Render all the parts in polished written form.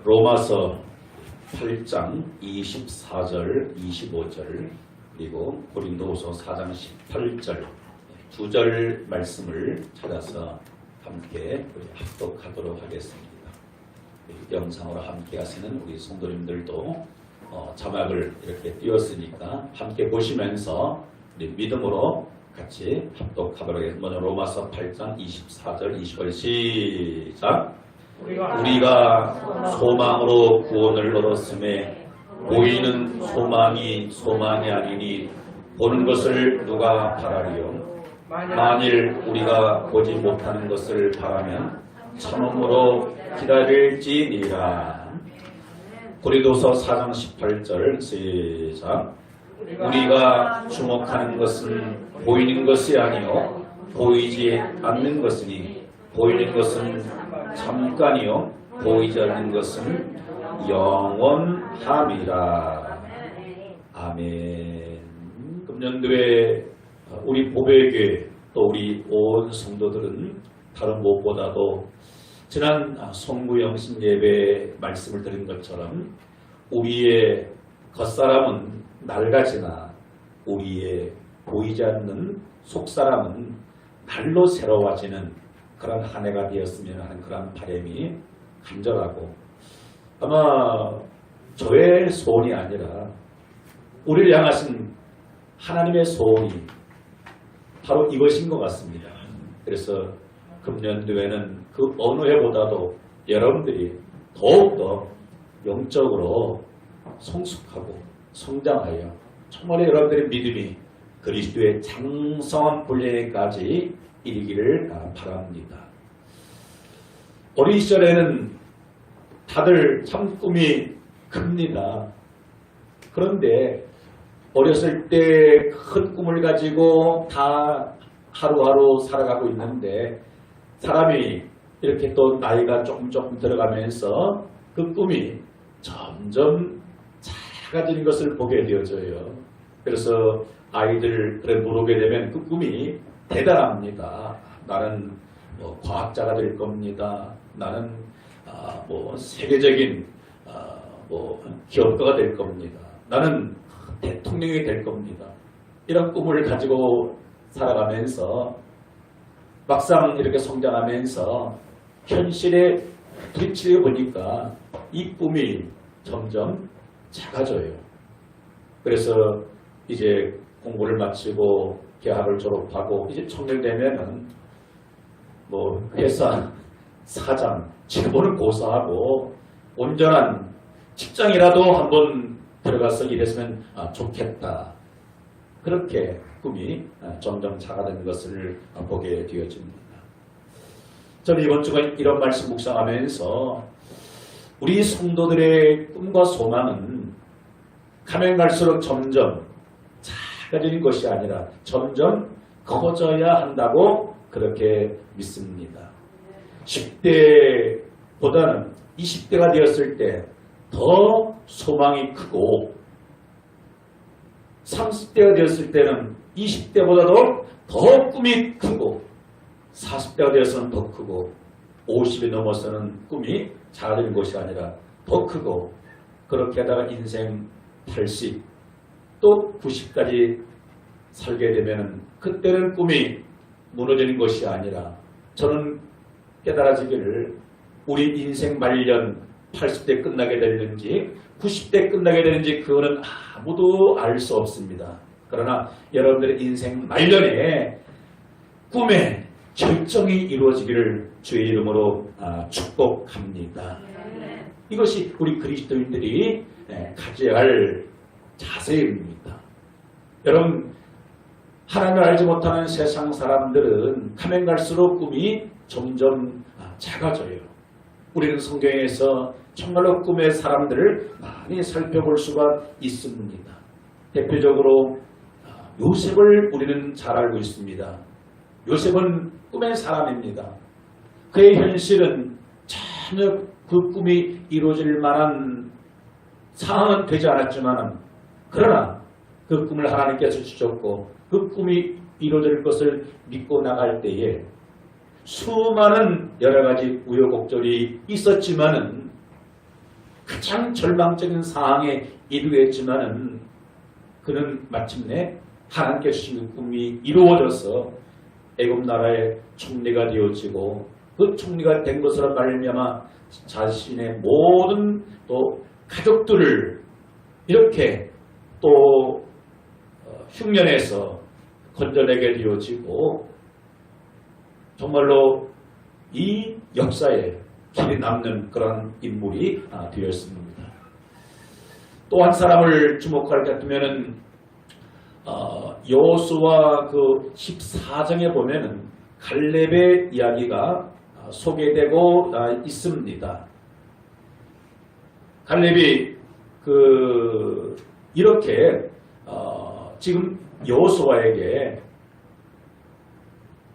로마서 8장 24절, 25절 그리고 고린도후서 4장 18절 두 절 말씀을 찾아서 함께 합독하도록 하겠습니다. 영상으로 함께 하시는 우리 성도님들도 자막을 이렇게 띄웠으니까 함께 보시면서 우리 믿음으로 같이 합독하도록 하겠습니다. 먼저 로마서 8장 24절, 25절 시작. 우리가 소망으로 구원을 얻었음에 보이는 소망이 소망이 아니니 보는 것을 누가 바라리요. 만일 우리가 보지 못하는 것을 바라면 참음으로 기다릴지니라. 고린도서 4장 18절 시작. 우리가 주목하는 것은 보이는 것이 아니요 보이지 않는 것이니 보이는 것은 잠깐이요 보이지 않는 것은 영원함이라. 아멘. 금년도에 우리 보배교회 또 우리 온 성도들은 다른 무엇보다도 지난 송구영신 예배 말씀을 드린 것처럼 우리의 겉사람은 낡아지나 우리의 보이지 않는 속사람은 날로 새로워지는 그런 한 해가 되었으면 하는 그런 바람이 간절하고, 아마 저의 소원이 아니라 우리를 향하신 하나님의 소원이 바로 이것인 것 같습니다. 그래서 금년도에는 그 어느 해보다도 여러분들이 더욱더 영적으로 성숙하고 성장하여 정말 여러분들의 믿음이 그리스도의 장성한 분량에까지 이르기를 바랍니다. 어린 시절에는 다들 참 꿈이 큽니다. 그런데 어렸을 때 큰 꿈을 가지고 다 하루하루 살아가고 있는데 사람이 이렇게 또 나이가 조금 들어가면서 그 꿈이 점점 작아지는 것을 보게 되어져요. 그래서 아이들 그래 물어보게 되면 그 꿈이 대단합니다. 나는 과학자가 될 겁니다. 나는 세계적인 기업가가 될 겁니다. 나는 대통령이 될 겁니다. 이런 꿈을 가지고 살아가면서 막상 이렇게 성장하면서 현실에 부딪히려 보니까 이 꿈이 점점 작아져요. 그래서 이제 공부를 마치고 대학을 졸업하고 이제 청년 되면은 회사 사장, 직원을 고사하고 온전한 직장이라도 한번 들어가서 일했으면 좋겠다. 그렇게 꿈이 점점 작아지는 것을 보게 되어집니다. 저는 이번 주간 이런 말씀 묵상하면서 우리 성도들의 꿈과 소망은 가면 갈수록 점점 작아지는 것이 아니라 점점 커져야 한다고 그렇게 믿습니다. 10대보다는 20대가 되었을 때 더 소망이 크고 30대가 되었을 때는 20대보다도 더 꿈이 크고 40대가 되어서는 더 크고 50이 넘어서는 꿈이 작아지는 것이 아니라 더 크고 그렇게 하다가 인생 80 또 90까지 살게 되면 그때는 꿈이 무너지는 것이 아니라 저는 깨달아지기를 우리 인생 말년 80대 끝나게 되는지 90대 끝나게 되는지 그거는 아무도 알 수 없습니다. 그러나 여러분들의 인생 말년에 꿈에 결정이 이루어지기를 주의 이름으로 축복합니다. 이것이 우리 그리스도인들이 가져야 할 자세입니다. 여러분, 하나님을 알지 못하는 세상 사람들은 가면 갈수록 꿈이 점점 작아져요. 우리는 성경에서 정말로 꿈의 사람들을 많이 살펴볼 수가 있습니다. 대표적으로 요셉을 우리는 잘 알고 있습니다. 요셉은 꿈의 사람입니다. 그의 현실은 전혀 그 꿈이 이루어질 만한 상황은 되지 않았지만 그러나 그 꿈을 하나님께서 주셨고 그 꿈이 이루어질 것을 믿고 나갈 때에 수많은 여러 가지 우여곡절이 있었지만은 가장 절망적인 상황에 이르겠지만은 그는 마침내 하나님께 주신 그 꿈이 이루어져서 애굽 나라의 총리가 되어지고 그 총리가 된 것으로 말미암아 자신의 모든 또 가족들을 이렇게 또 흉년에서 건져내게 되어지고 정말로 이 역사에 길이 남는 그런 인물이 되었습니다. 또 한 사람을 주목할 것 같으면은 여호수아 그 14장에 보면은 갈렙의 이야기가 소개되고 있습니다. 갈렙이 이렇게 지금 여호수아에게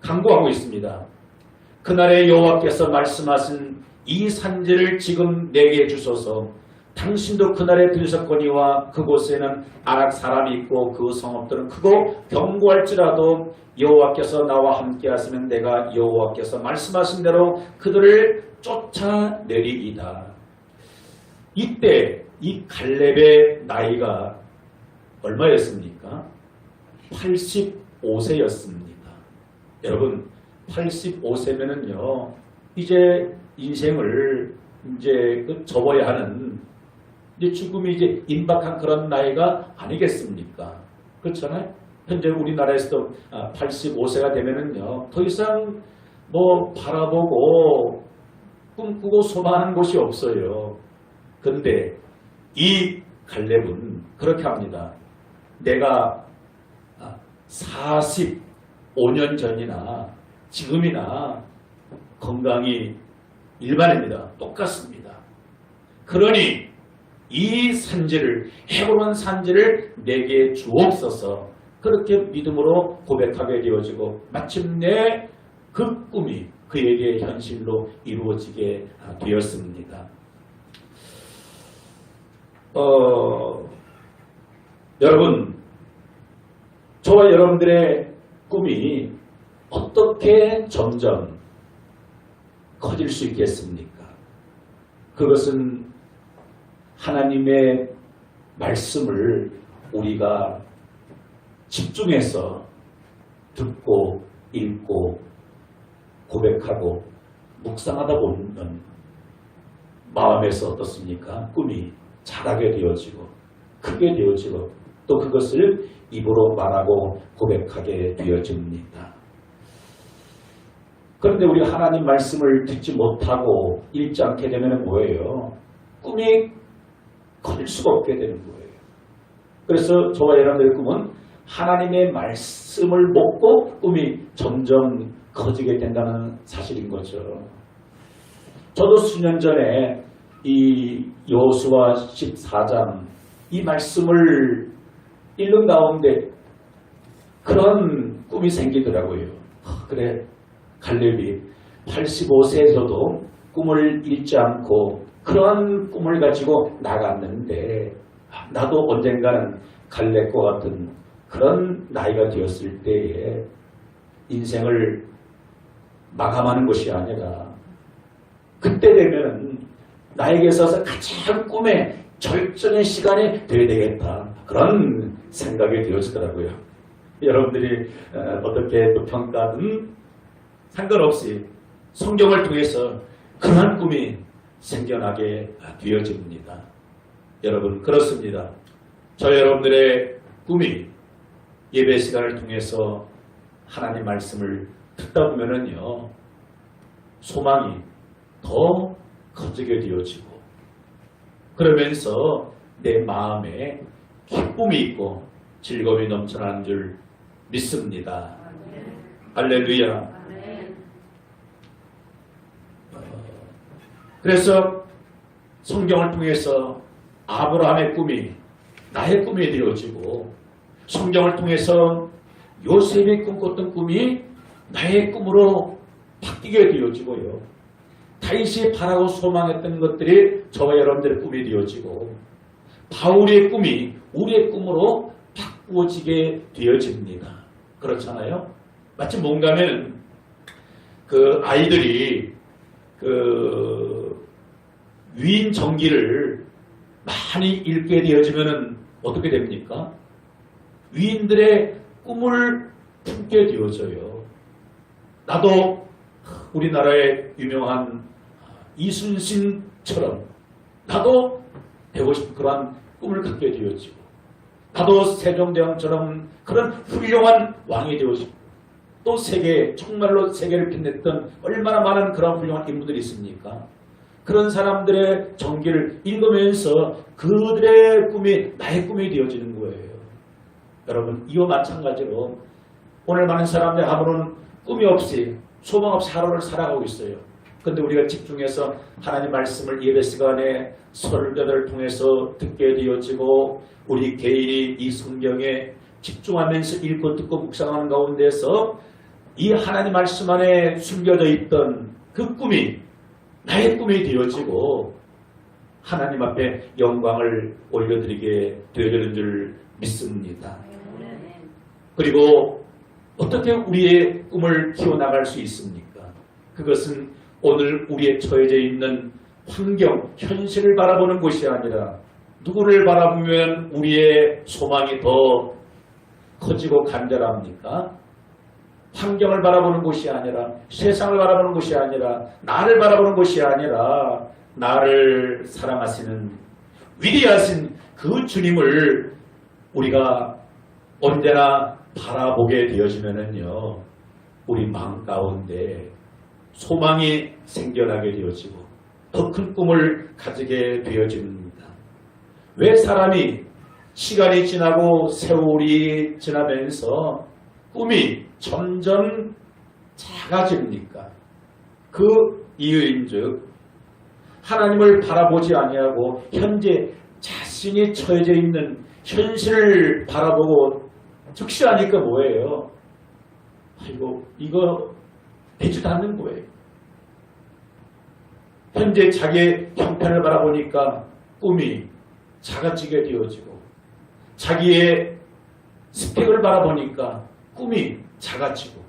강구하고 있습니다. 그날에 여호와께서 말씀하신 이 산지를 지금 내게 주소서. 당신도 그날에 들으셨거니와 그곳에는 아락 사람이 있고 그 성읍들은 크고 견고할지라도 여호와께서 나와 함께 하시면 내가 여호와께서 말씀하신 대로 그들을 쫓아내리이다. 이때 이 갈렙의 나이가 얼마였습니까? 85세였습니다. 여러분 85세면은요 이제 인생을 이제 접어야 하는 이제 죽음이 이제 임박한 그런 나이가 아니겠습니까? 그렇잖아요. 현재 우리나라에서도 85세가 되면은요 더 이상 뭐 바라보고 꿈꾸고 소망하는 곳이 없어요. 근데 이 갈렙은 그렇게 합니다. 내가 45년 전이나 지금이나 건강이 일반입니다. 똑같습니다. 그러니 이 산지를 헤보론 산지를 내게 주옵소서. 그렇게 믿음으로 고백하게 되어지고 마침내 그 꿈이 그에게 현실로 이루어지게 되었습니다. 여러분 저와 여러분들의 꿈이 어떻게 점점 커질 수 있겠습니까? 그것은 하나님의 말씀을 우리가 집중해서 듣고 읽고 고백하고 묵상하다 보면 마음에서 어떻습니까? 꿈이 자라게 되어지고 크게 되어지고 또 그것을 입으로 말하고 고백하게 되어집니다. 그런데 우리가 하나님 말씀을 듣지 못하고 읽지 않게 되면 뭐예요? 꿈이 커질 수가 없게 되는 거예요. 그래서 저와 여러분들의 꿈은 하나님의 말씀을 먹고 꿈이 점점 커지게 된다는 사실인 거죠. 저도 수년 전에 이 여호수아 14장 이 말씀을 읽는 가운데 그런 꿈이 생기더라고요. 그래 갈렙이 85세에서도 꿈을 잃지 않고 그런 꿈을 가지고 나갔는데 나도 언젠가는 갈렙과 같은 그런 나이가 되었을 때에 인생을 마감하는 것이 아니라 그때 되면 나에게 있어서 가장 꿈의 절정의 시간이 되어야 되겠다. 그런 생각이 되어지더라고요. 여러분들이 어떻게 또 평가든 상관없이 성경을 통해서 그런 꿈이 생겨나게 되어집니다. 여러분 그렇습니다. 저 여러분들의 꿈이 예배 시간을 통해서 하나님 말씀을 듣다 보면은요 소망이 더 커지게 되어지고 그러면서 내 마음에 기쁨이 있고 즐거움이 넘쳐나는 줄 믿습니다. 할렐루야. 그래서 성경을 통해서 아브라함의 꿈이 나의 꿈이 되어지고 성경을 통해서 요셉이 꿈꿨던 꿈이 나의 꿈으로 바뀌게 되어지고요. 다윗이 바라고 소망했던 것들이 저와 여러분들의 꿈이 되어지고 바울의 꿈이 우리의 꿈으로 바꾸어지게 되어집니다. 그렇잖아요. 마치 뭔가는 아이들이 위인 전기를 많이 읽게 되어지면 어떻게 됩니까? 위인들의 꿈을 품게 되어져요. 나도 우리나라의 유명한 이순신처럼 나도 되고 싶은 그러한 꿈을 갖게 되어지고, 나도 세종대왕처럼 그런 훌륭한 왕이 되어지고, 또 정말로 세계를 빛냈던 얼마나 많은 그런 훌륭한 인물들이 있습니까? 그런 사람들의 전기를 읽으면서 그들의 꿈이 나의 꿈이 되어지는 거예요. 여러분, 이와 마찬가지로 오늘 많은 사람들 아무런 꿈이 없이 소망 없이 하루를 살아가고 있어요. 그런데 우리가 집중해서 하나님 말씀을 예배 시간에 설교를 통해서 듣게 되어지고, 우리 개인이 이 성경에 집중하면서 읽고 듣고 묵상하는 가운데서 이 하나님 말씀 안에 숨겨져 있던 그 꿈이 나의 꿈이 되어지고 하나님 앞에 영광을 올려드리게 되어지는 줄 믿습니다. 그리고 어떻게 우리의 꿈을 키워나갈 수 있습니까? 그것은 오늘 우리의 처해져 있는 환경, 현실을 바라보는 것이 아니라 누구를 바라보면 우리의 소망이 더 커지고 간절합니까? 환경을 바라보는 것이 아니라, 세상을 바라보는 것이 아니라, 나를 바라보는 것이 아니라 나를 사랑하시는 위대하신 그 주님을 우리가 언제나 바라보게 되어지면은요, 우리 마음 가운데 소망이 생겨나게 되어지고 더 큰 꿈을 가지게 되어집니다. 왜 사람이 시간이 지나고 세월이 지나면서 꿈이 점점 작아집니까? 그 이유인즉 하나님을 바라보지 아니하고 현재 자신이 처해져 있는 현실을 바라보고 즉시하니까 뭐예요? 아이고, 이거 되지도 않는 거예요. 현재 자기의 형편을 바라보니까 꿈이 작아지게 되어지고, 자기의 스펙을 바라보니까 꿈이 작아지고,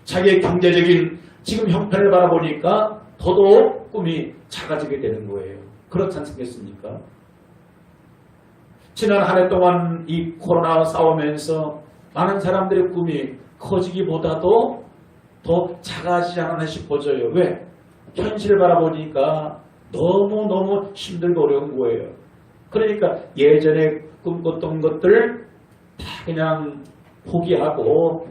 자기의 경제적인 지금 형편을 바라보니까 더더욱 꿈이 작아지게 되는 거예요. 그렇지 않습니까? 지난 한 해 동안 이 코로나 싸우면서 많은 사람들의 꿈이 커지기보다도 더 작아지지 않았나 싶어져요. 왜? 현실을 바라보니까 너무너무 힘들고 어려운 거예요. 그러니까 예전에 꿈꿨던 것들 다 그냥 포기하고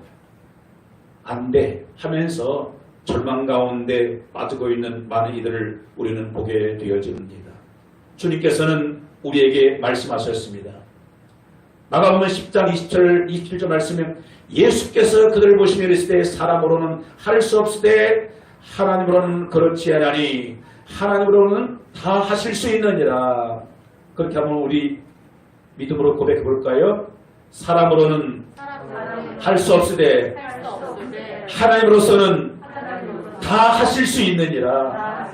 안 돼 하면서 절망 가운데 빠지고 있는 많은 이들을 우리는 보게 되어집니다. 주님께서는 우리에게 말씀하셨습니다. 마가복음 10장 27절 말씀에 예수께서 그들을 보시며 이르시되 사람으로는 할 수 없으되 하나님으로는 그렇지 않으니 하나님으로는 다 하실 수 있느니라. 그렇게 하면 우리 믿음으로 고백해 볼까요? 사람으로는 할 수 없으되 하나님으로서는 다 하실 수 있느니라.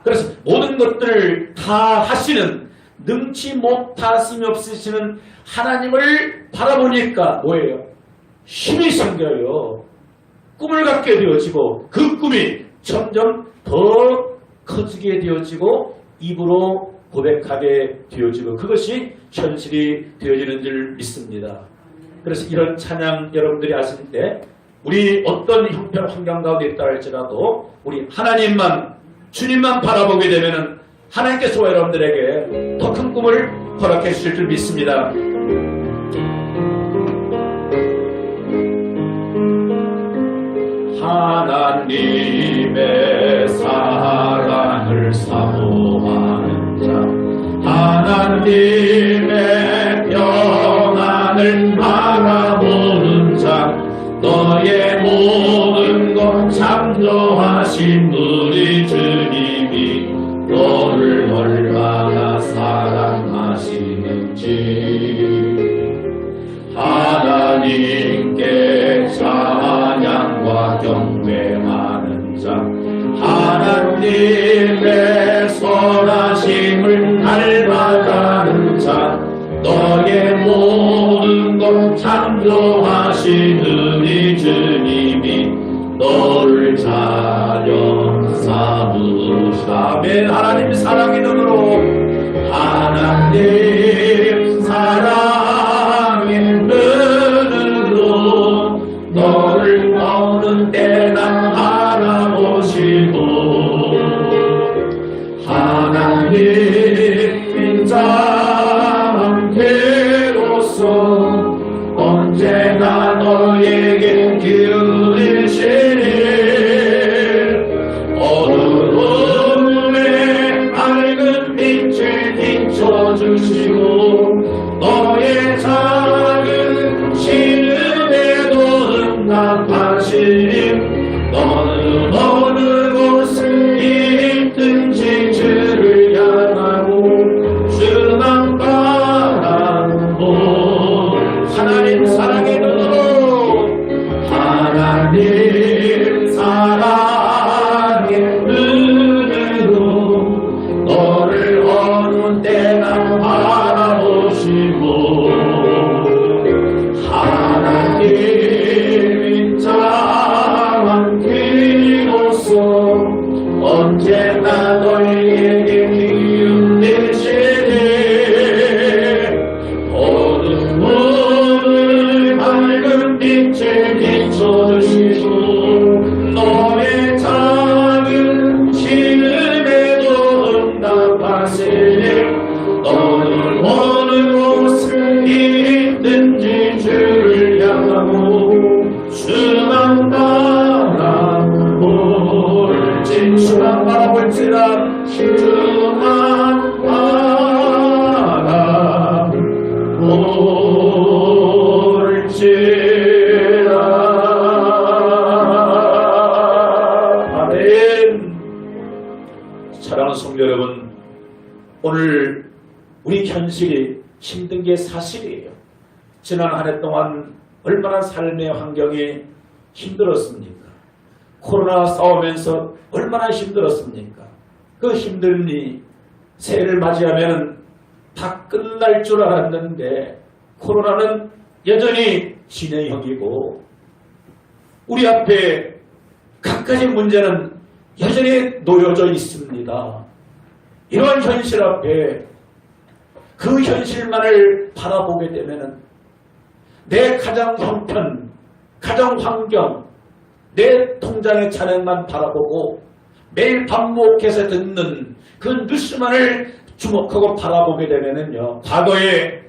그래서 모든 것들을 다 하시는, 능치 못하심이 없으시는 하나님을 바라보니까 뭐예요? 힘이 생겨요. 꿈을 갖게 되어지고 그 꿈이 점점 더 커지게 되어지고 입으로 고백하게 되어지고 그것이 현실이 되어지는 줄 믿습니다. 그래서 이런 찬양 여러분들이 하실 때 우리 어떤 형편 환경 가운데 있다 할지라도 우리 하나님만, 주님만 바라보게 되면은 하나님께서 여러분들에게 더 큰 꿈을 허락해 주실 줄 믿습니다. 하나님의 사랑을 사모하는 자, 하나님의 평안을 바라보는 자, 너의 모든 것 창조하신 우리 주님이 너를 얼마나 사랑하시는지 하나님께 찬양과 경배하는 자, 하나님의 선하심을 닮아가는 자, 너의 모든 것 창조하신 우리 주님이 너를 자녀 삼으시네. 하나님 사랑의 눈으로 하나님 사랑의 눈으로 너를 어느 때나 바라보시고 하나님 인자함께로서 언제나 너에게 기울이시니 어두움에 밝은 빛을 비춰주시고 너의 작은 시름에도 응답하시니 너는 어느 곳에 있든지 주를 향하고 주만 바라보고 하나님 사랑의 눈으로 하나님 사랑의 눈으로 너를 어느 때나 바라보시고 하나님 인자한 귀로서 언제나 너에게 기운되시니 어두움을 밝은 빛을 비춰주시고 너의 작은 시름에도 응답하시니 너는 어느 곳에 있든지 주를 향하고 주만 바라볼지 주만 바라볼지라 주만 바라볼지라. 아멘. 사랑하는 성도 여러분, 오늘 우리 현실이 힘든 게 사실이에요. 지난 한 해 동안 얼마나 삶의 환경이 힘들었습니까? 코로나 싸우면서 얼마나 힘들었습니까? 그 힘듦이 새해를 맞이하면 다 끝날 줄 알았는데 코로나는 여전히 진행형이고 우리 앞에 갖가지 문제는 여전히 놓여져 있습니다. 이러한 현실 앞에 그 현실만을 바라보게 되면 내 가정 형편, 가정 환경, 내 통장의 잔액만 바라보고 매일 반복해서 듣는 그 뉴스만을 주목하고 바라보게 되면요, 과거에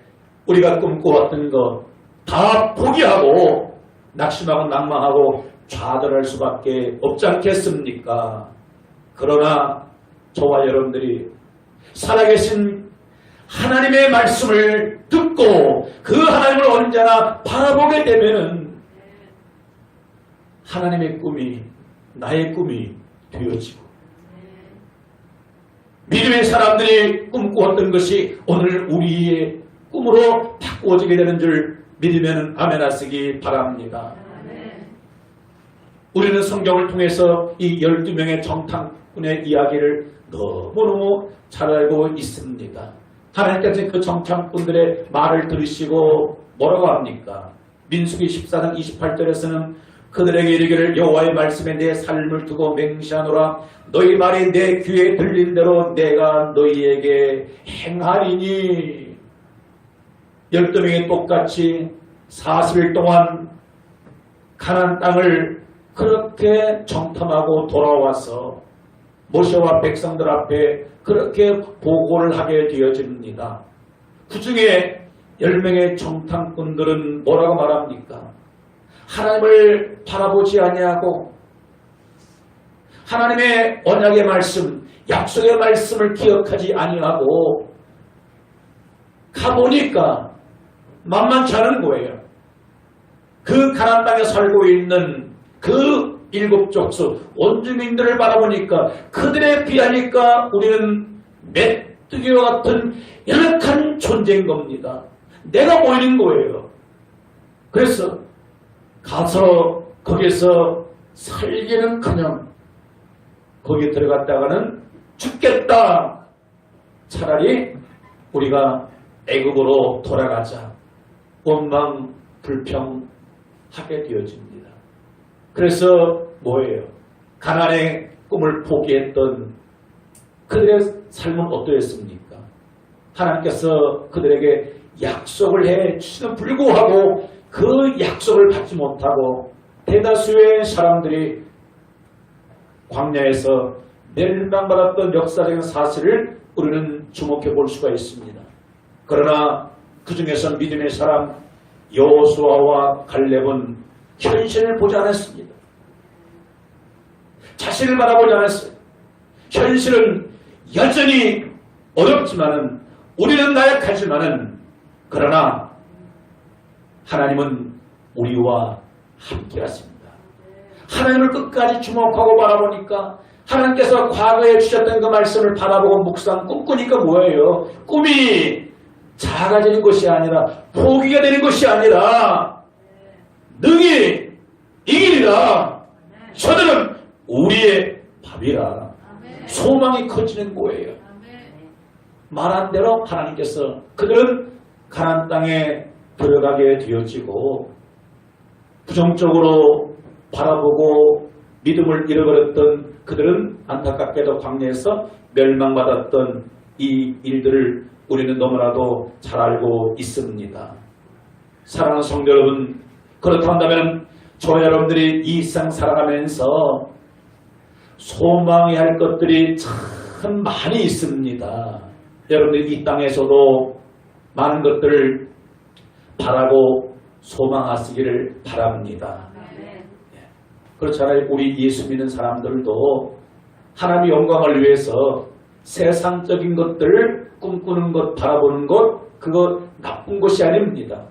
우리가 꿈꿔왔던 거 다 포기하고 낙심하고 낭망하고 좌절할 수밖에 없지 않겠습니까? 그러나 저와 여러분들이 살아계신 하나님의 말씀을 듣고 그 하나님을 언제나 바라보게 되면 하나님의 꿈이 나의 꿈이 되어지고 믿음의 사람들이 꿈꾸었던 것이 오늘 우리의 꿈으로 바꾸어지게 되는 줄 믿으면 아멘 하시기 바랍니다. 우리는 성경을 통해서 이 12명의 정탐꾼의 이야기를 너무너무 잘 알고 있습니다. 하나님께서 그 정탐꾼들의 말을 들으시고 뭐라고 합니까? 민수기 14장 28절에서는 그들에게 이르기를 여호와의 말씀에 내 삶을 두고 맹세하노라. 너희 말이 내 귀에 들린 대로 내가 너희에게 행하리니. 12명이 똑같이 40일 동안 가나안 땅을 그렇게 정탐하고 돌아와서 모세와 백성들 앞에 그렇게 보고를 하게 되어집니다. 그 중에 10명의 정탐꾼들은 뭐라고 말합니까? 하나님을 바라보지 아니하고 하나님의 언약의 말씀, 약속의 말씀을 기억하지 아니하고 가보니까 만만치 않은 거예요. 그 가나안 땅에 살고 있는 그 7족속 원주민들을 바라보니까 그들에 비하니까 우리는 메뚜기와 같은 연약한 존재인 겁니다. 내가 보이는 거예요. 그래서 가서 거기서 살기는커녕 거기에 들어갔다가는 죽겠다. 차라리 우리가 애굽으로 돌아가자. 원망 불평하게 되어집니다. 그래서 뭐예요? 가나안의 꿈을 포기했던 그들의 삶은 어떠했습니까? 하나님께서 그들에게 약속을 해 주시는 불구하고 그 약속을 받지 못하고 대다수의 사람들이 광야에서 멸망받았던 역사적인 사실을 우리는 주목해 볼 수가 있습니다. 그러나 그 중에서 믿음의 사람 여호수아와 갈렙은 현실을 보지 않았습니다. 자신을 바라보지 않았어요. 현실은 여전히 어렵지만은 우리는 나약하지만은 그러나 하나님은 우리와 함께 하십니다. 하나님을 끝까지 주목하고 바라보니까 하나님께서 과거에 주셨던 그 말씀을 바라보고 묵상 꿈꾸니까 뭐예요? 꿈이 작아지는 것이 아니라 포기가 되는 것이 아니라 능히 이기리라. 저들은 우리의 밥이라. 소망이 커지는 거예요. 말한 대로 하나님께서 그들은 가나안 땅에 들어가게 되어지고 부정적으로 바라보고 믿음을 잃어버렸던 그들은 안타깝게도 광야에서 멸망받았던 이 일들을 우리는 너무나도 잘 알고 있습니다. 사랑하는 성도 여러분, 그렇다면 저와 여러분들이 이 세상 살아가면서 소망해야 할 것들이 참 많이 있습니다. 여러분들이 이 땅에서도 많은 것들을 바라고 소망하시기를 바랍니다. 그렇잖아요. 우리 예수 믿는 사람들도 하나님의 영광을 위해서 세상적인 것들을 꿈꾸는 것, 바라보는 것, 그거 나쁜 것이 아닙니다.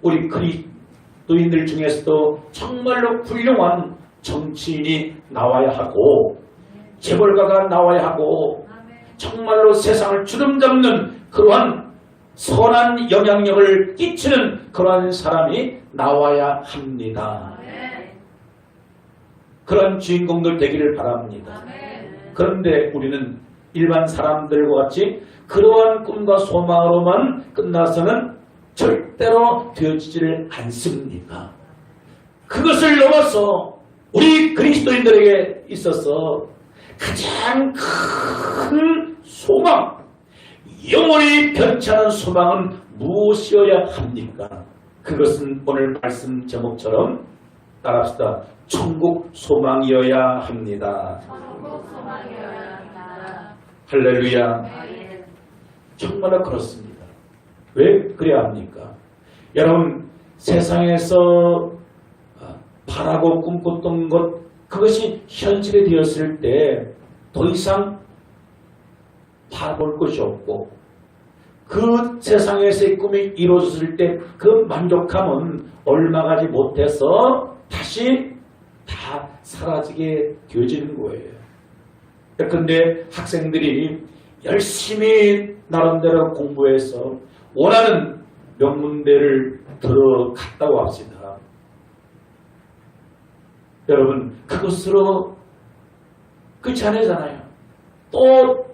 우리 그리스도인들 중에서도 정말로 훌륭한 정치인이 나와야 하고 재벌가가 나와야 하고 정말로 세상을 주름잡는 그러한 선한 영향력을 끼치는 그러한 사람이 나와야 합니다. 그런 주인공들 되기를 바랍니다. 그런데 우리는 일반 사람들과 같이 그러한 꿈과 소망으로만 끝나서는 절대로 되어지지를 않습니다. 그것을 넘어서 우리 그리스도인들에게 있어서 가장 큰 소망, 영원히 변치 않은 소망은 무엇이어야 합니까? 그것은 오늘 말씀 제목처럼 따라합시다. 천국 소망이어야 합니다. 천국 소망이어야 합니다. 할렐루야. 정말로 그렇습니다. 왜 그래야 합니까? 여러분, 세상에서 바라고 꿈꿨던 것, 그것이 현실이 되었을 때 더 이상 바라볼 것이 없고 그 세상에서의 꿈이 이루어졌을 때 그 만족함은 얼마 가지 못해서 다시 다 사라지게 되어지는 거예요. 그런데 학생들이 열심히 나름대로 공부해서 원하는 명문대를 들어갔다고 합시다. 여러분, 그것으로 끝이 아니잖아요. 또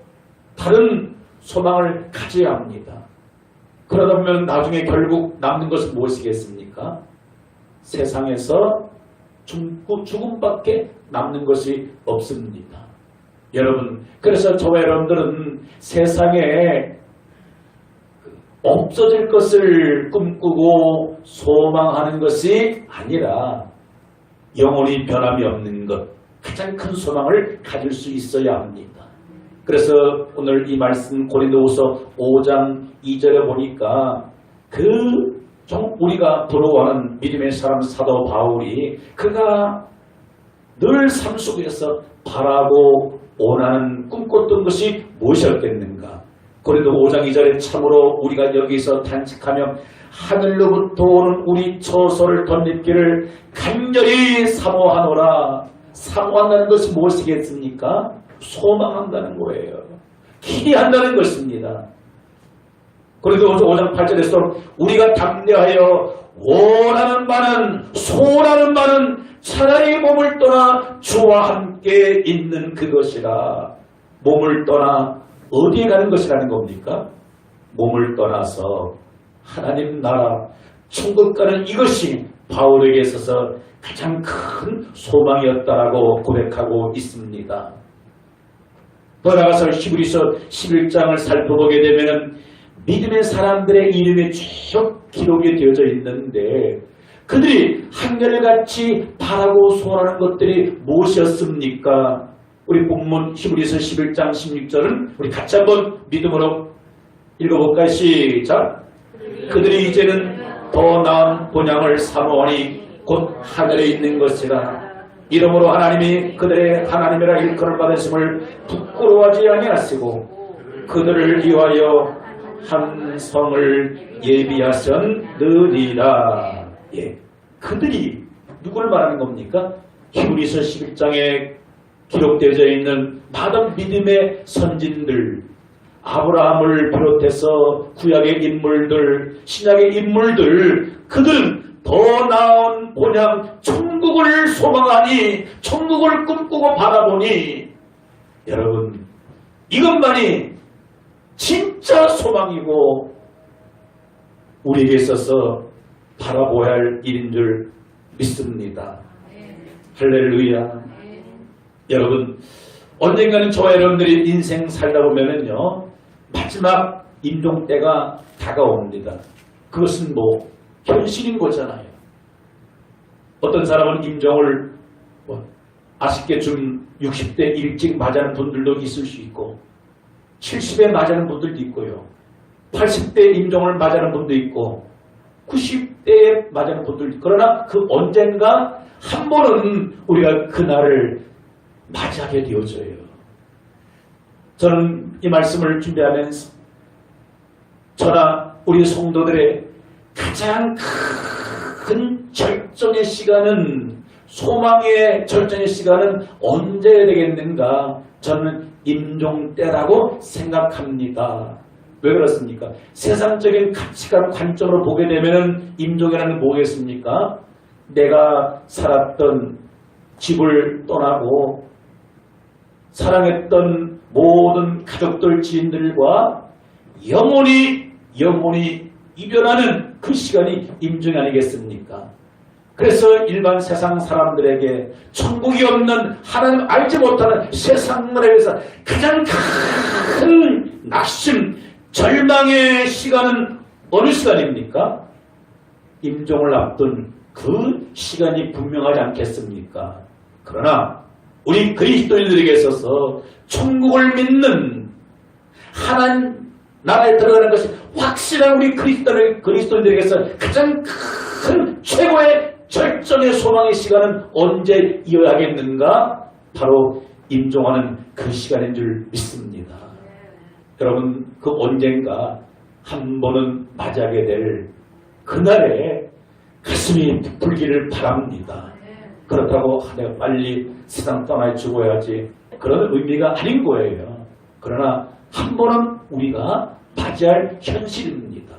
다른 소망을 가져야 합니다. 그러다 보면 나중에 결국 남는 것은 무엇이겠습니까? 세상에서 죽음밖에 남는 것이 없습니다. 여러분, 그래서 저와 여러분들은 세상에 없어질 것을 꿈꾸고 소망하는 것이 아니라 영원히 변함이 없는 것, 가장 큰 소망을 가질 수 있어야 합니다. 그래서 오늘 이 말씀 고린도후서 5장 2절에 보니까 우리가 부러워하는 믿음의 사람 사도 바울이 그가 늘 삶 속에서 바라고 원하는 꿈꿨던 것이 무엇이었겠는가? 고린도 5장 2절에 참으로 우리가 여기서 단식하며 하늘로부터 오는 우리 처소를 덧입기를 간절히 사모하노라. 사모한다는 것이 무엇이겠습니까? 소망한다는 거예요. 기대한다는 것입니다. 고린도후서 5장 8절에서 우리가 담대하여 원하는 바는 소원하는 바는 차라리 몸을 떠나 주와 함께 있는 그것이라. 몸을 떠나 어디에 가는 것이라는 겁니까? 몸을 떠나서 하나님 나라 천국 가는 이것이 바울에게 있어서 가장 큰 소망이었다라고 고백하고 있습니다. 더 나아가서 히브리서 11장을 살펴보게 되면 믿음의 사람들의 이름이 쭉 기록이 되어져 있는데 그들이 한결같이 바라고 소원하는 것들이 무엇이었습니까? 우리 본문 히브리서 11장 16절은 우리 같이 한번 믿음으로 읽어볼까요? 시작. 그들이 이제는 더 나은 본향을 사모하니 곧 하늘에 있는 것이라. 이러므로 하나님이 그들의 하나님이라 일컬을 받으심을 부끄러워하지 아니하시고 그들을 위하여 한 성을 예비하셨느니라. 예, 그들이 누구를 말하는 겁니까? 히브리서 11장에 기록되어 있는 많은 믿음의 선진들, 아브라함을 비롯해서 구약의 인물들, 신약의 인물들, 그들은 더 나은 본향 천국을 소망하니, 천국을 꿈꾸고 바라보니, 여러분 이것만이 진짜 소망이고 우리에게 있어서 바라보아야 할 일인 줄 믿습니다. 할렐루야. 여러분, 언젠가는 저와 여러분들이 인생 살다 보면은요, 마지막 임종 때가 다가옵니다. 그것은 뭐 현실인 거잖아요. 어떤 사람은 임종을 아쉽게 좀 60대 일찍 맞이하는 분들도 있을 수 있고 70에 맞이하는 분들도 있고요. 80대 임종을 맞이하는 분도 있고 90대에 맞이하는 분들도 있고, 그러나 그 언젠가 한 번은 우리가 그날을 맞이하게 되어져요. 저는 이 말씀을 준비하면서 저나 우리 성도들의 가장 큰 절정의 시간은, 소망의 절정의 시간은 언제 되겠는가? 저는 임종 때라고 생각합니다. 왜 그렇습니까? 세상적인 가치관 관점으로 보게 되면 임종이라는 게 뭐겠습니까? 내가 살았던 집을 떠나고 사랑했던 모든 가족들, 지인들과 영원히 이별하는 그 시간이 임종이 아니겠습니까? 그래서 일반 세상 사람들에게 천국이 없는, 하나님 알지 못하는 세상들에게서 가장 큰 낙심, 절망의 시간은 어느 시간입니까? 임종을 앞둔 그 시간이 분명하지 않겠습니까? 그러나 우리 그리스도인들에게 있어서 천국을 믿는, 하나님 나라에 들어가는 것이 확실한 우리 그리스도인들에게서 가장 큰 최고의 절정의 소망의 시간은 언제 이어야겠는가? 바로 임종하는 그 시간인 줄 믿습니다. 여러분, 그 언젠가 한 번은 맞이하게 될 그날에 가슴이 부풀기를 바랍니다. 그렇다고 내가 빨리 세상 떠나 죽어야지, 그런 의미가 아닌 거예요. 그러나 한 번은 우리가 맞이할 현실입니다.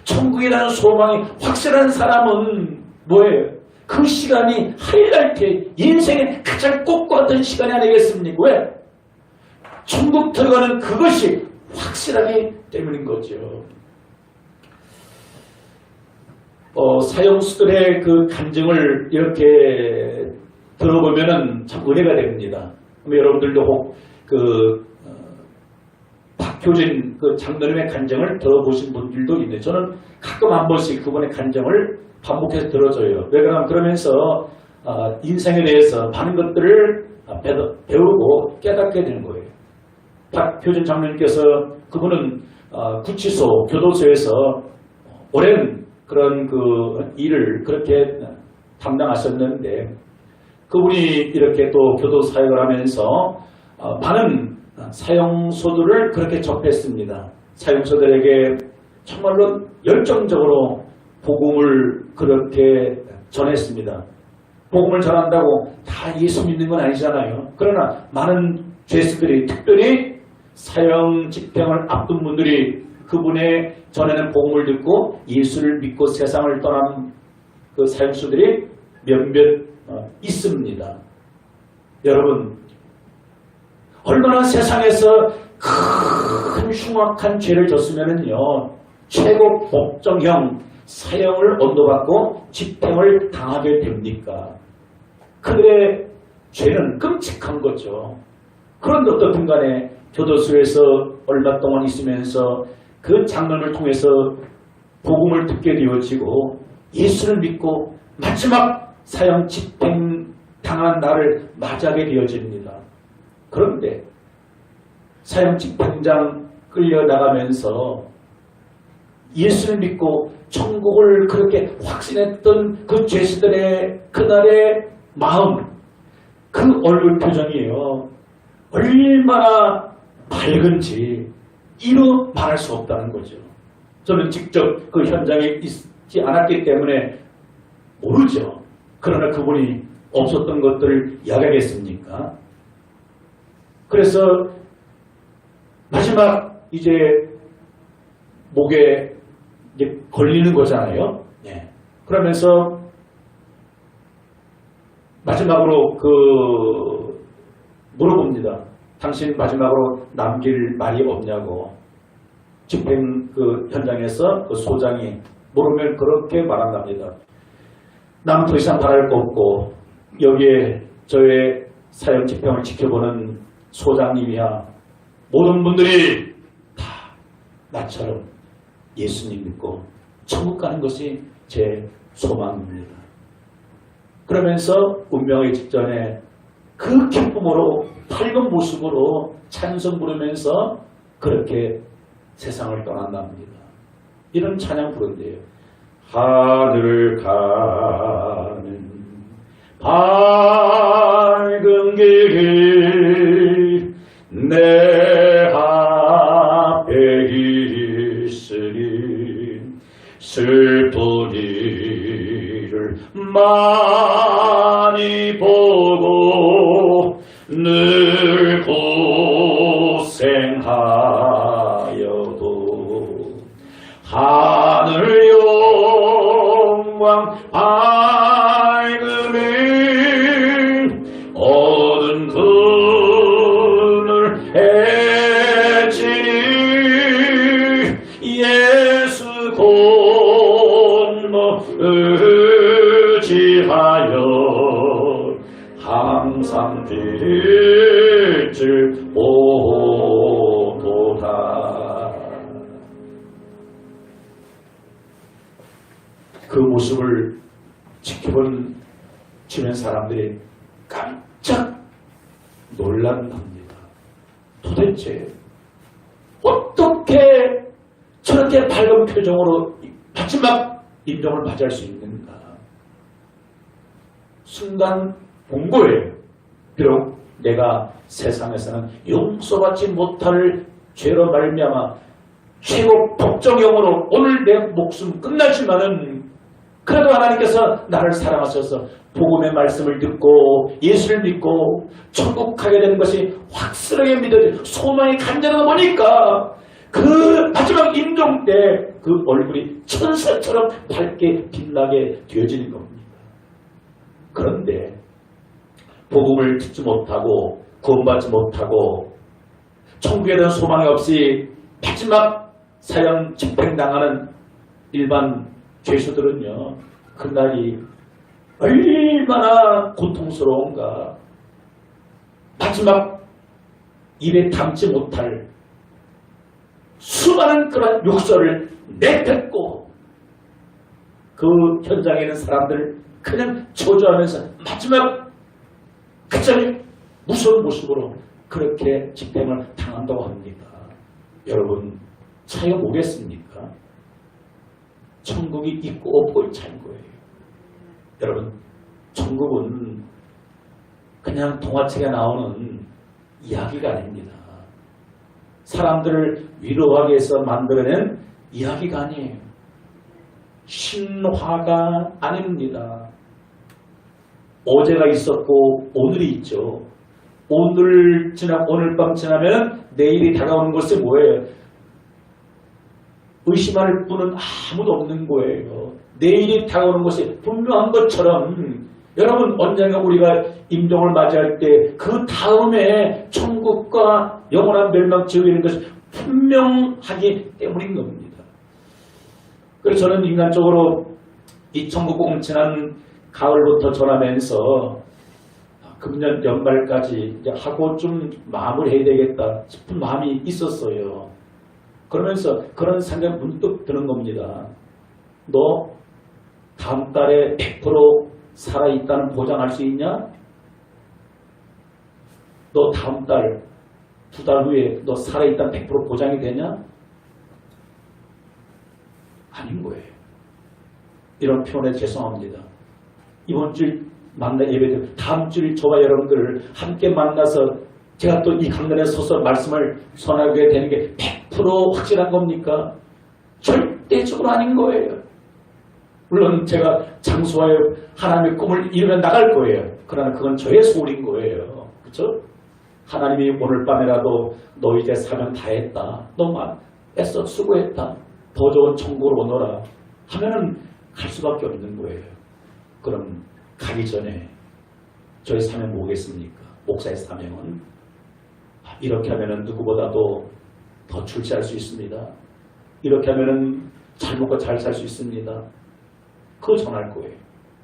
천국이라는 소망이 확실한 사람은 뭐예요? 그 시간이 하이라이트, 인생의 가장 꽃과 같은 시간이 아니겠습니까? 왜? 천국 들어가는 그것이 확실하기 때문인 거죠. 사형수들의 그 간증을 이렇게 들어보면은 참 은혜가 됩니다. 여러분들도 혹 박효진 그 장로님의 간증을 들어보신 분들도 있는데, 저는 가끔 한 번씩 그분의 간증을 반복해서 들어줘요. 왜 그러면서 인생에 대해서 많은 것들을 배우고 깨닫게 되는 거예요. 박효진 장로님께서, 그분은 구치소, 교도소에서 오랜 그런 그 일을 그렇게 담당하셨는데, 그분이 이렇게 또 교도 사역을 하면서 많은 사형소들을 그렇게 접했습니다. 사형소들에게 정말로 열정적으로 복음을 그렇게 전했습니다. 복음을 전한다고 다 예수 믿는 건 아니잖아요. 그러나 많은 죄수들이, 특별히 사형 집행을 앞둔 분들이 그분의 전에는 복음을 듣고 예수를 믿고 세상을 떠난 그 사형수들이 몇몇 있습니다. 여러분, 얼마나 세상에서 큰 흉악한 죄를 졌으면은요, 최고 법정형 사형을 언도받고 집행을 당하게 됩니까? 그들의 죄는 끔찍한 거죠. 그런데 어떻든 간에 교도소에서 얼마 동안 있으면서 그 장면을 통해서 복음을 듣게 되어지고 예수를 믿고 마지막 사형 집행 당한 날을 맞이하게 되어집니다. 그런데 사형 집행장 끌려나가면서 예수를 믿고 천국을 그렇게 확신했던 그 죄수들의 그날의 마음, 그 얼굴 표정이에요. 얼마나 밝은지 이루 말할 수 없다는 거죠. 저는 직접 그 현장에 있지 않았기 때문에 모르죠. 그러나 그분이 없었던 것들을 이야기하겠습니까? 그래서 마지막 이제 목에 이제 걸리는 거잖아요. 네. 그러면서 마지막으로 물어봅니다. 당신 마지막으로 남길 말이 없냐고. 집행 현장에서 그 소장이 물으면 그렇게 말한답니다. 난 더 이상 바랄 거 없고 여기에 저의 사형 집행을 지켜보는 소장님이야 모든 분들이 다 나처럼 예수님 믿고 천국 가는 것이 제 소망입니다. 그러면서 운명의 직전에 그 기쁨으로 밝은 모습으로 찬송 부르면서 그렇게 세상을 떠난답니다. 이런 찬양 부른대요. 하늘 가는 밝은 길 내 앞에 있으니 슬픈 일을 많이 보고 늘 고생하여도 하늘 영광 밝음을 얻은 그늘 해지니 예수 공로 의지하여 항상 빛을 보도다. 그 모습을 지켜본 주변 사람들이 깜짝 놀란답니다. 도대체 어떻게 저렇게 밝은 표정으로 마지막 임종을 맞이할 수 있는가? 순간 본 거예요. 비록 내가 세상에서는 용서받지 못할 죄로 말미암아 최고 법정형으로 오늘 내 목숨 끝나지만은 그래도 하나님께서 나를 사랑하셔서 복음의 말씀을 듣고 예수를 믿고 천국 가게 되는 것이 확실하게 믿어져 소망이 간절하다 보니까 그 마지막 임종 때 그 얼굴이 천사처럼 밝게 빛나게 되어지는 겁니다. 그런데 복음을 듣지 못하고 구원받지 못하고 천국에 대한 소망이 없이 마지막 사형 집행당하는 일반 죄수들은요, 그날이 얼마나 고통스러운가. 마지막 입에 담지 못할 수많은 그런 욕설을 내뱉고 그 현장에 있는 사람들 그냥 저주하면서 마지막 그 자리 무서운 모습으로 그렇게 집행을 당한다고 합니다. 여러분 차이가 뭐겠습니까? 천국이 있고 없고의 차이인 거예요. 여러분 천국은 그냥 동화책에 나오는 이야기가 아닙니다. 사람들을 위로하기 위해서 만들어낸 이야기가 아니에요. 신화가 아닙니다. 어제가 있었고 오늘이 있죠. 오늘 밤 지나면 내일이 다가오는 것이 뭐예요? 의심할 분은 아무도 없는 거예요. 내일이 다가오는 것이 분명한 것처럼 여러분 언젠가 우리가 임종을 맞이할 때 그 다음에 천국과 영원한 멸망지옥에 있는 것이 분명하기 때문인 겁니다. 그래서 저는 인간적으로 이 천국 복음 지난 가을부터 전하면서 금년 연말까지 이제 하고 좀 마무리해야 되겠다 싶은 마음이 있었어요. 그러면서 그런 생각이 문득 드는 겁니다. 너 다음 달에 100% 살아있다는 보장할 수 있냐? 너 다음 달, 2달 후에 너 살아있다는 100% 보장이 되냐? 아닌 거예요. 이런 표현에 죄송합니다. 이번 주 만나 예배드 다음 주 저와 여러분들 함께 만나서 제가 또 이 강단에 서서 말씀을 전하게 되는 게 100% 확실한 겁니까? 절대적으로 아닌 거예요. 물론 제가 장수하여 하나님의 꿈을 이루며 나갈 거예요. 그러나 그건 저의 소홀인 거예요. 그렇죠? 하나님이 오늘 밤에라도 너 이제 사명 다 했다. 너만 애써 수고했다. 더 좋은 천국으로 오너라 하면은 갈 수밖에 없는 거예요. 그럼 가기 전에 저의 사명 뭐겠습니까? 목사의 사명은 이렇게 하면은 누구보다도 더 출세할 수 있습니다. 이렇게 하면은 잘 먹고 잘 살 수 있습니다. 그거 전할 거예요.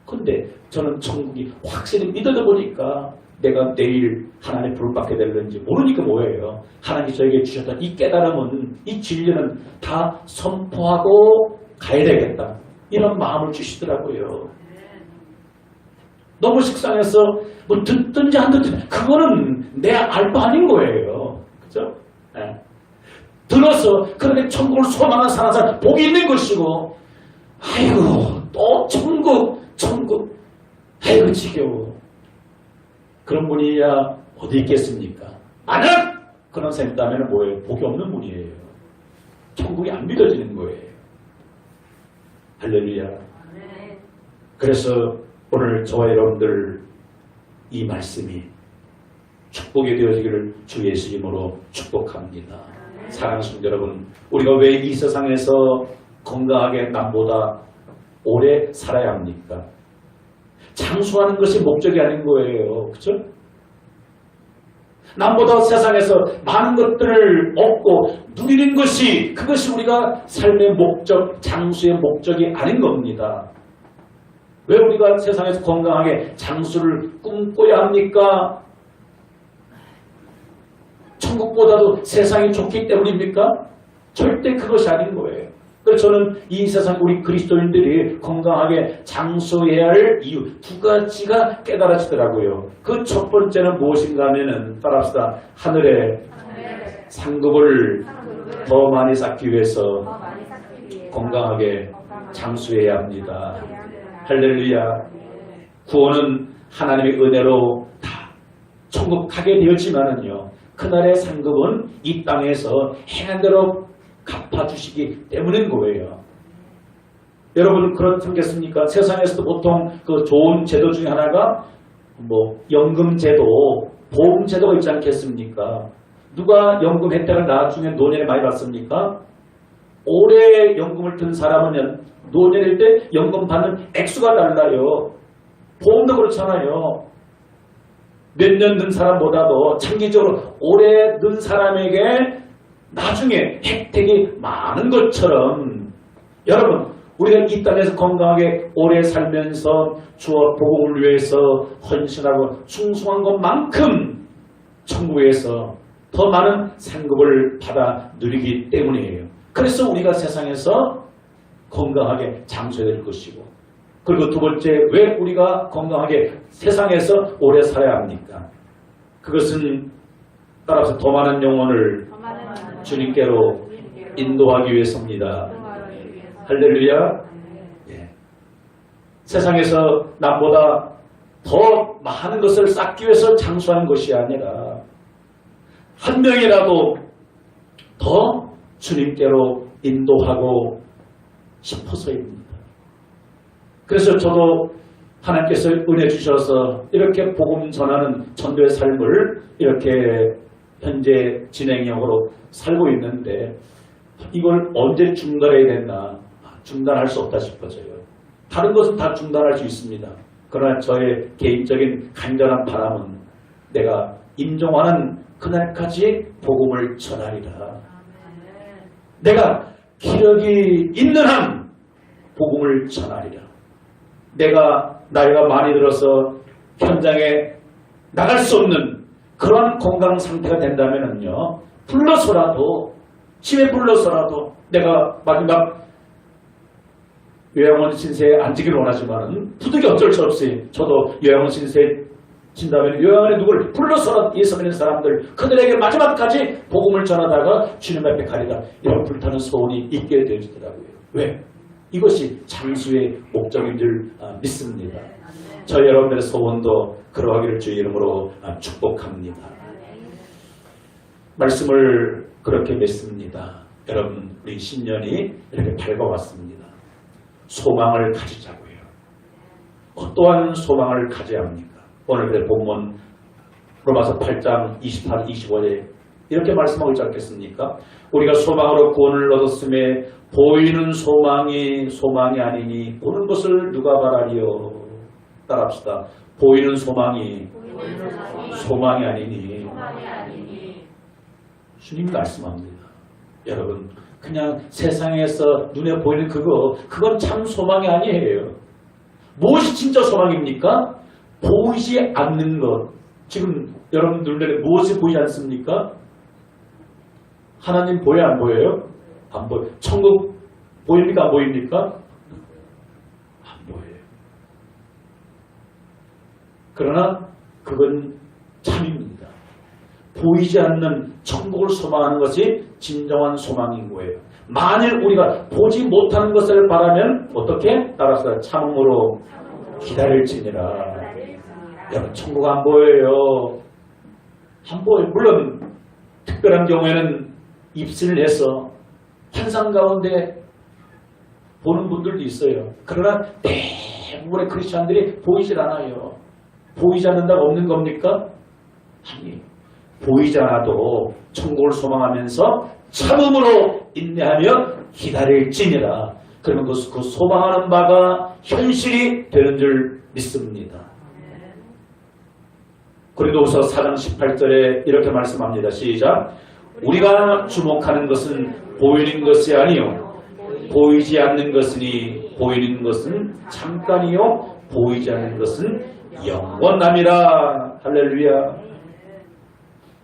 근데 저는 천국이 확실히 믿어도 보니까 내가 내일 하나님의 불을 받게 될는지 모르니까 뭐예요. 하나님이 저에게 주셨던 이 깨달음은, 이 진리는 다 선포하고 가야 되겠다. 이런 마음을 주시더라고요. 너무 식상해서 뭐 듣든지 안 듣든지 그거는 내 알 바 아닌 거예요. 그죠? 네. 들어서 그렇게 천국을 소망하는 사람 복이 있는 것이고, 아이고 또 천국 아이고 지겨워. 그런 분이야 어디 있겠습니까? 만약 그런 셈 있다면 뭐예요? 복이 없는 분이에요. 천국이 안 믿어지는 거예요. 할렐루야. 그래서 오늘 저와 여러분들 이 말씀이 축복이 되어지기를 주 예수 이름으로 축복합니다. 사랑하는 성도 여러분, 우리가 왜 이 세상에서 건강하게 남보다 오래 살아야 합니까? 장수하는 것이 목적이 아닌 거예요. 그렇죠? 남보다 세상에서 많은 것들을 얻고 누리는 것이, 그것이 우리가 삶의 목적, 장수의 목적이 아닌 겁니다. 왜 우리가 세상에서 건강하게 장수를 꿈꿔야 합니까? 천국보다도 세상이 좋기 때문입니까? 절대 그것이 아닌 거예요. 그래서 저는 이 세상 우리 그리스도인들이 건강하게 장수해야 할 이유 두 가지가 깨달아지더라고요. 그 첫 번째는 무엇인가 하면은 따라합시다. 하늘에 상급을 더 많이 쌓기 위해서 건강하게 장수해야 합니다. 할렐루야. 구원은 하나님의 은혜로 다 천국 가게 되었지만은요, 그날의 상급은 이 땅에서 행한 대로 갚아주시기 때문인 거예요. 여러분 그렇겠습니까? 세상에서도 보통 그 좋은 제도 중에 하나가 뭐 연금제도, 보험제도가 있지 않겠습니까? 누가 연금 혜택을 나중에 노년에 많이 받습니까? 오래 연금을 든 사람은 노년일 때 연금 받는 액수가 달라요. 보험도 그렇잖아요. 몇 년 든 사람보다도 장기적으로 오래 든 사람에게 나중에 혜택이 많은 것처럼, 여러분 우리가 이 땅에서 건강하게 오래 살면서 주와 복음을 위해서 헌신하고 충성한 것만큼 천국에서 더 많은 상급을 받아 누리기 때문이에요. 그래서 우리가 세상에서 건강하게 장수해야 될 것이고, 그리고 두 번째, 왜 우리가 건강하게 세상에서 오래 살아야 합니까? 그것은 따라서 더 많은 영혼을 주님께로 인도하기 위해서입니다. 할렐루야. 예. 세상에서 남보다 더 많은 것을 쌓기 위해서 장수하는 것이 아니라 한 명이라도 더 주님께로 인도하고 싶어서입니다. 그래서 저도 하나님께서 은혜 주셔서 이렇게 복음 전하는 전도의 삶을 이렇게 현재 진행형으로 살고 있는데, 이걸 언제 중단해야 됐나? 중단할 수 없다 싶어져요. 다른 것은 다 중단할 수 있습니다. 그러나 저의 개인적인 간절한 바람은 내가 임종하는 그날까지 복음을 전하리라. 내가 기력이 있는 한 복음을 전하리라. 내가 나이가 많이 들어서 현장에 나갈 수 없는 그러한 건강 상태가 된다면요, 불러서라도 집에 불러서라도 내가 마지막 요양원 신세에 앉기를 원하지만 부득이 어쩔 수 없이 저도 요양원 신세에 진다면 요양원에 누구를 불러서라도 예수 믿는 사람들 그들에게 마지막까지 복음을 전하다가 주님 앞에 가리라 이런 불타는 소원이 있게 되어지더라고요. 왜? 이것이 장수의 목적인 줄 믿습니다. 저 여러분들의 소원도 그러하기를 주의 이름으로 축복합니다. 말씀을 그렇게 맺습니다. 여러분 우리 신년이 이렇게 밝아왔습니다. 소망을 가지자고요. 어떠한 소망을 가져야 합니까? 오늘의 본문 로마서 8장 28, 25에 이렇게 말씀하고 있지 않겠습니까? 우리가 소망으로 구원을 얻었음에 보이는 소망이 아니니 보는 것을 누가 바라리요? 따라합시다. 보이는 소망이 아니니 주님이 말씀합니다. 여러분 그냥 세상에서 눈에 보이는 그건 참 소망이 아니에요. 무엇이 진짜 소망입니까? 보이지 않는 것. 지금 여러분들 눈에 무엇이 보이지 않습니까? 하나님 보여요? 안 보여요? 안 보여요. 천국 보입니까? 안 보입니까? 안 보여요. 그러나 그건 참입니다. 보이지 않는 천국을 소망하는 것이 진정한 소망인 거예요. 만일 우리가 보지 못하는 것을 바라면 어떻게? 따라서 참음으로 기다릴지니라. 여러분 천국 안 보여요. 안 보여요. 물론 특별한 경우에는 입신을 해서 환상 가운데 보는 분들도 있어요. 그러나 대부분의 크리스찬들이 보이질 않아요. 보이지 않는다고 없는 겁니까? 아니, 보이지 않아도 천국을 소망하면서 참음으로 인내하며 기다릴지니라. 그러면 그 소망하는 바가 현실이 되는 줄 믿습니다. 고린도후서 4장 18절에 이렇게 말씀합니다. 시작. 우리가 주목하는 것은 보이는 것이 아니요 보이지 않는 것이니 보이는 것은 잠깐이요 보이지 않는 것은 영원함이라. 할렐루야.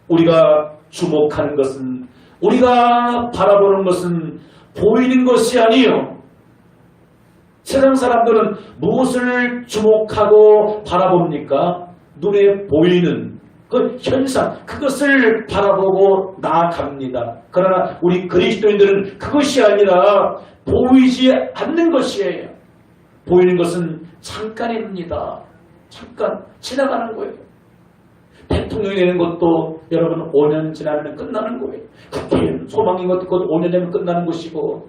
우리가 주목하는 것은 우리가 바라보는 것은 보이는 것이 아니요. 세상 사람들은 무엇을 주목하고 바라봅니까? 눈에 보이는 그 현상, 그것을 바라보고 나아갑니다. 그러나 우리 그리스도인들은 그것이 아니라 보이지 않는 것이에요. 보이는 것은 잠깐입니다. 잠깐 지나가는 거예요. 대통령이 되는 것도 여러분 5년 지나면 끝나는 거예요. 국회의원 소망인 것도 5년 되면 끝나는 것이고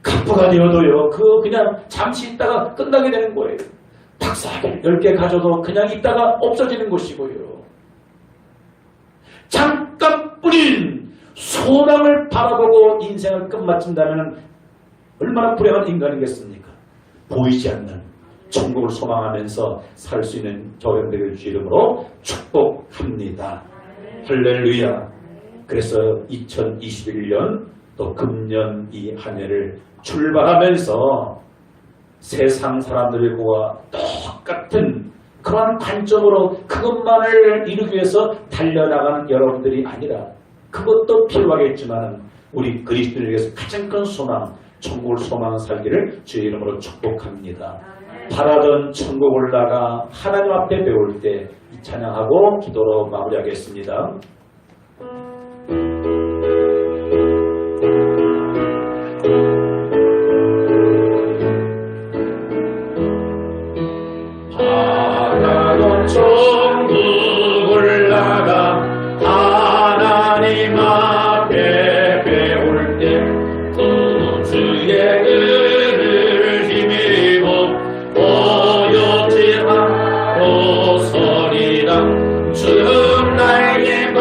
간부가 되어도요. 그냥 잠시 있다가 끝나게 되는 거예요. 박사학위를 10개 가져도 그냥 있다가 없어지는 것이고요. 잠깐뿐인 소망을 바라보고 인생을 끝마친다면 얼마나 불행한 인간이겠습니까? 보이지 않는 천국을 소망하면서 살 수 있는 저희들의 주 이름으로 축복합니다. 할렐루야. 그래서 2021년 또 금년 이 한 해를 출발하면서 세상 사람들과 똑같은 그러한 관점으로 그것만을 이루기 위해서 달려나가는 여러분들이 아니라 그것도 필요하겠지만 우리 그리스도인에게서 가장 큰 소망, 천국을 소망 살기를 주의 이름으로 축복합니다. 바라던 천국 올라가 하나님 앞에 배울 때 찬양하고 기도로 마무리하겠습니다. 바라던 천국 올라가 하나님 앞에 배울 때 주의 은을 힘입어 보여지 않고 서리라. 주는 나에게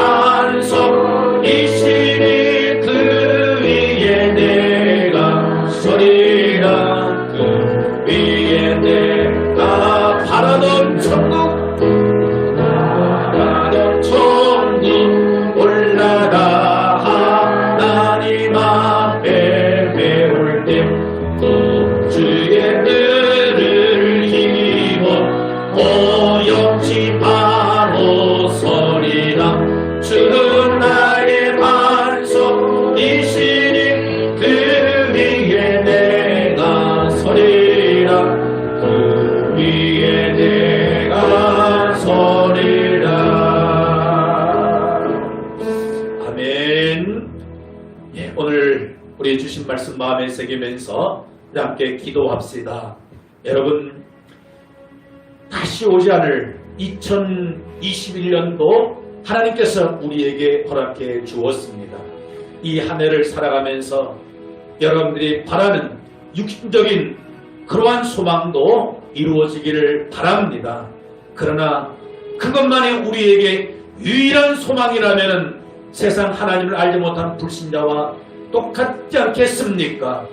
우리 주신 말씀 마음에 새기면서 우리 함께 기도합시다. 여러분, 다시 오지 않을 2021년도 하나님께서 우리에게 허락해 주었습니다. 이 한 해를 살아가면서 여러분들이 바라는 육신적인 그러한 소망도 이루어지기를 바랍니다. 그러나 그것만이 우리에게 유일한 소망이라면 세상 하나님을 알지 못하는 불신자와 똑같지 않겠습니까?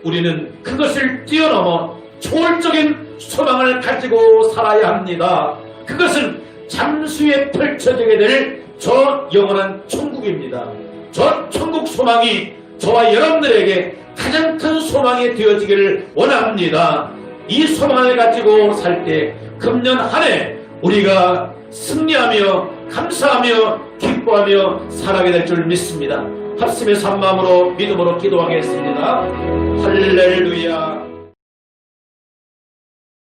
우리는 그것을 뛰어넘어 초월적인 소망을 가지고 살아야 합니다. 그것은 잠수에 펼쳐지게 될 저 영원한 천국입니다. 저 천국 소망이 저와 여러분들에게 가장 큰 소망이 되어지기를 원합니다. 이 소망을 가지고 살 때 금년 한 해 우리가 승리하며 감사하며 기뻐하며 살아가게 될 줄 믿습니다. 합심의 산 마음으로 믿음으로 기도하겠습니다. 할렐루야.